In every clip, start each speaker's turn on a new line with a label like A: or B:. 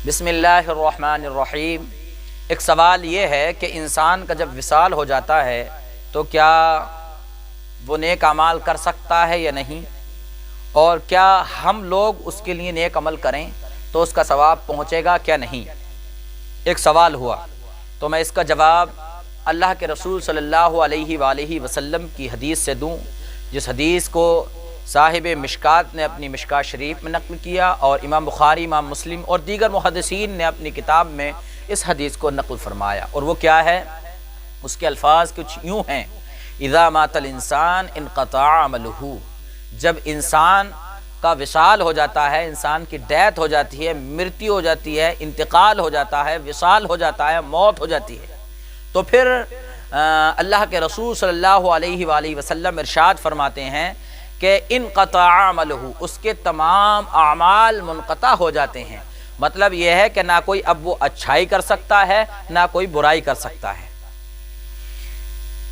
A: بسم اللہ الرحمن الرحیم۔ ایک سوال یہ ہے کہ انسان کا جب وصال ہو جاتا ہے تو کیا وہ نیک اعمال کر سکتا ہے یا نہیں، اور کیا ہم لوگ اس کے لیے نیک عمل کریں تو اس کا ثواب پہنچے گا کیا نہیں۔ ایک سوال ہوا تو میں اس کا جواب اللہ کے رسول صلی اللہ علیہ وآلہ وسلم کی حدیث سے دوں، جس حدیث کو صاحب مشکات نے اپنی مشکات شریف میں نقل کیا، اور امام بخاری، امام مسلم اور دیگر محدثین نے اپنی کتاب میں اس حدیث کو نقل فرمایا۔ اور وہ کیا ہے؟ اس کے الفاظ کچھ یوں ہیں: اذا مات الانسان انقطع عملہ، جب انسان کا وصال ہو جاتا ہے، انسان کی ڈیتھ ہو جاتی ہے، مرتی ہو جاتی ہے، انتقال ہو جاتا ہے، وصال ہو جاتا ہے، موت ہو جاتی ہے، تو پھر اللہ کے رسول صلی اللہ علیہ وآلہ وسلم ارشاد فرماتے ہیں کہ انقطع عملہ، اس کے تمام اعمال منقطع ہو جاتے ہیں۔ مطلب یہ ہے کہ نہ کوئی اب وہ اچھائی کر سکتا ہے، نہ کوئی برائی کر سکتا ہے۔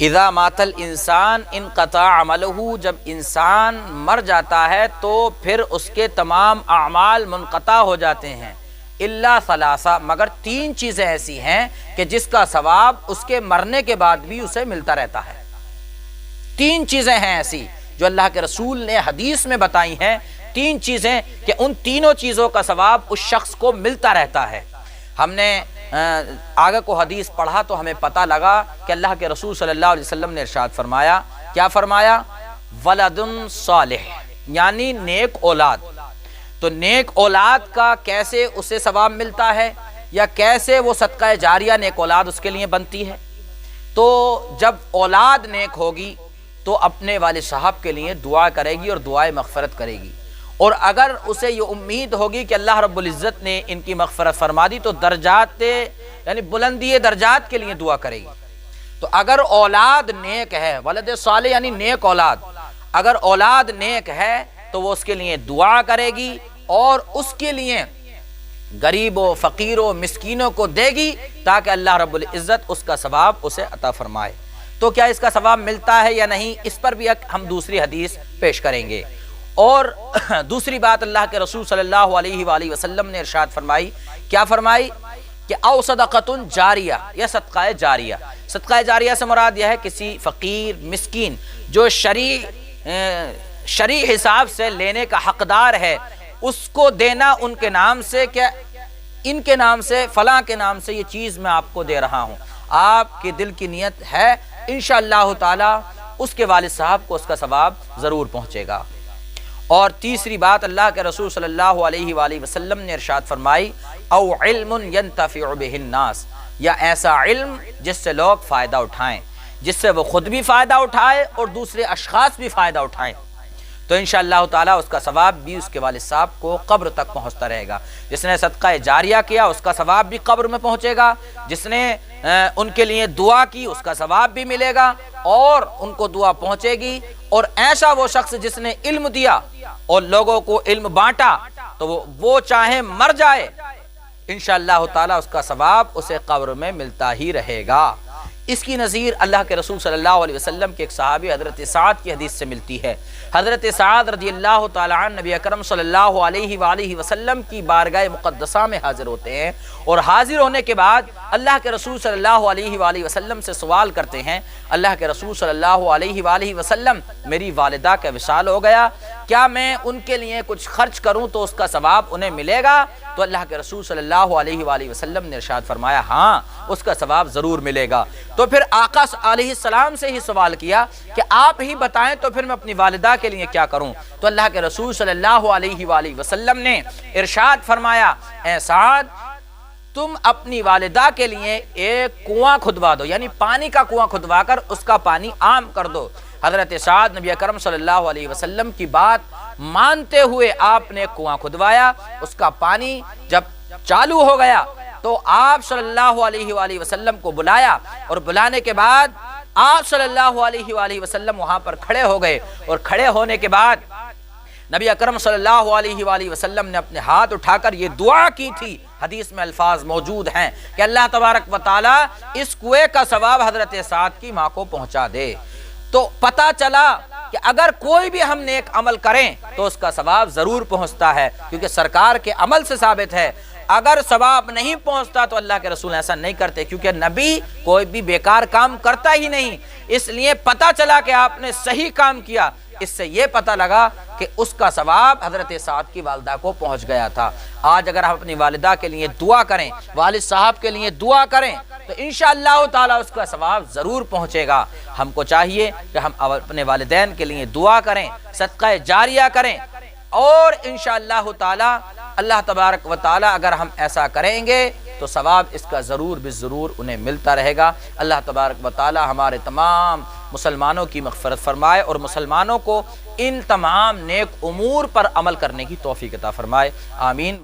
A: اذا مات الانسان انقطع عملہ، جب انسان مر جاتا ہے تو پھر اس کے تمام اعمال منقطع ہو جاتے ہیں، الا ثلاثہ، مگر تین چیزیں ایسی ہیں کہ جس کا ثواب اس کے مرنے کے بعد بھی اسے ملتا رہتا ہے۔ تین چیزیں ہیں ایسی جو اللہ کے رسول نے حدیث میں بتائی ہیں، تین چیزیں کہ ان تینوں چیزوں کا ثواب اس شخص کو ملتا رہتا ہے۔ ہم نے آگے کو حدیث پڑھا تو ہمیں پتہ لگا کہ اللہ کے رسول صلی اللہ علیہ وسلم نے ارشاد فرمایا، کیا فرمایا؟ ولد صالح، یعنی نیک اولاد۔ تو نیک اولاد کا کیسے اسے ثواب ملتا ہے، یا کیسے وہ صدقہ جاریہ نیک اولاد اس کے لیے بنتی ہے؟ تو جب اولاد نیک ہوگی تو اپنے والد صاحب کے لیے دعا کرے گی اور دعائے مغفرت کرے گی، اور اگر اسے یہ امید ہوگی کہ اللہ رب العزت نے ان کی مغفرت فرما دی تو درجات یعنی بلندی درجات کے لیے دعا کرے گی۔ تو اگر اولاد نیک ہے، ولد صالح یعنی نیک اولاد، اگر اولاد نیک ہے تو وہ اس کے لیے دعا کرے گی اور اس کے لیے غریبوں، فقیروں، مسکینوں کو دے گی تاکہ اللہ رب العزت اس کا ثواب اسے عطا فرمائے۔ تو کیا اس کا ثواب ملتا ہے یا نہیں، اس پر بھی ہم دوسری حدیث پیش کریں گے۔ اور دوسری بات اللہ کے رسول صلی اللہ علیہ وآلہ وسلم نے ارشاد فرمائی، کیا فرمائی؟ کہ او صدقۃ جاریہ، یا صدقہ جاریہ۔ صدقہ جاریہ سے مراد یہ ہے کسی فقیر، مسکین جو شرعی حساب سے لینے کا حقدار ہے، اس کو دینا ان کے نام سے، کہ ان کے نام سے، فلاں کے نام سے یہ چیز میں آپ کو دے رہا ہوں، آپ کے دل کی نیت ہے، انشاءاللہ تعالی اس کے والد صاحب کو اس کا ثواب ضرور پہنچے گا۔ اور تیسری بات اللہ کے رسول صلی اللہ علیہ وآلہ وسلم نے ارشاد فرمائی، او علم ینتفع بہ الناس، یا ایسا علم جس سے لوگ فائدہ اٹھائیں، جس سے وہ خود بھی فائدہ اٹھائے اور دوسرے اشخاص بھی فائدہ اٹھائیں، تو انشاءاللہ تعالی اس کا ثواب بھی اس کے والد صاحب کو قبر تک پہنچتا رہے گا۔ جس نے صدقہ جاریہ کیا اس کا ثواب بھی قبر میں پہنچے گا، جس نے ان کے لیے دعا کی اس کا ثواب بھی ملے گا اور ان کو دعا پہنچے گی۔ اور ایسا وہ شخص جس نے علم دیا اور لوگوں کو علم بانٹا تو وہ چاہے مر جائے، انشاءاللہ تعالی اس کا ثواب اسے قبر میں ملتا ہی رہے گا۔ اس کی نظیر اللہ کے رسول صلی اللہ علیہ وسلم کے ایک صحابی حضرت سعد کی حدیث سے ملتی ہے۔ حضرت سعد رضی اللہ تعالی عنہ نبی اکرم صلی اللہ علیہ وآلہ وسلم کی بارگاہ مقدسہ میں حاضر ہوتے ہیں، اور حاضر ہونے کے بعد اللہ کے رسول صلی اللہ علیہ وآلہ وسلم سے سوال کرتے ہیں، اللہ کے رسول صلی اللہ علیہ وآلہ وسلم، میری والدہ کا وصال ہو گیا، کیا میں ان کے لیے کچھ خرچ کروں تو اس کا ثواب انہیں ملے گا؟ تو اللہ کے رسول صلی اللہ علیہ وآلہ وسلم نے ارشاد فرمایا، ہاں اس کا ثواب ضرور ملے گا۔ تو پھر آقا علیہ السلام سے ہی سوال کیا کہ آپ ہی بتائیں تو پھر میں اپنی والدہ کے لیے کیا کروں؟ تو اللہ کے رسول صلی اللہ علیہ وآلہ وسلم نے ارشاد فرمایا، اے سعد، تم اپنی والدہ کے لیے ایک کنواں کھدوا دو، یعنی پانی کا کنواں کھدوا کر اس کا پانی عام کر دو۔ حضرت سعد نبی اکرم صلی اللہ علیہ وسلم کی بات مانتے ہوئے آپ نے کنواں کھدوایا، اس کا پانی جب چالو ہو گیا تو آپ صلی اللہ علیہ وآلہ وسلم کو بلایا، اور بلانے کے بعد آپ صلی اللہ علیہ وآلہ وسلم وہاں پر کھڑے ہو گئے، اور کھڑے ہونے کے بعد نبی اکرم صلی اللہ علیہ وآلہ وسلم نے اپنے ہاتھ اٹھا کر یہ دعا کی تھی، حدیث میں الفاظ موجود ہیں کہ اللہ تبارک و تعالی اس کنویں کا ثواب حضرت سعد کی ماں کو پہنچا دے۔ تو پتہ چلا کہ اگر کوئی بھی ہم نیک عمل کریں تو اس کا ثواب ضرور پہنچتا ہے، کیونکہ سرکار کے عمل سے ثابت ہے اگر ثواب نہیں پہنچتا تو اللہ کے رسول ایسا نہیں کرتے، کیونکہ نبی کوئی بھی بیکار کام کرتا ہی نہیں۔ اس لیے پتہ چلا کہ آپ نے صحیح کام کیا، اس سے یہ پتہ لگا کہ اس کا ثواب حضرت سعد کی والدہ کو پہنچ گیا تھا۔ آج اگر ہم اپنی والدہ کے لیے دعا کریں، والد صاحب کے لیے دعا کریں تو انشاءاللہ تعالی اس کا ثواب ضرور پہنچے گا۔ ہم کو چاہیے کہ ہم اپنے والدین کے لیے دعا کریں، صدقہ جاریہ کریں، اور انشاءاللہ تعالی اللہ تبارک و تعالی اگر ہم ایسا کریں گے تو ثواب اس کا ضرور بالضرور انہیں ملتا رہے گا۔ اللہ تبارک و تعالی ہمارے تمام مسلمانوں کی مغفرت فرمائے اور مسلمانوں کو ان تمام نیک امور پر عمل کرنے کی توفیق عطا فرمائے، آمین۔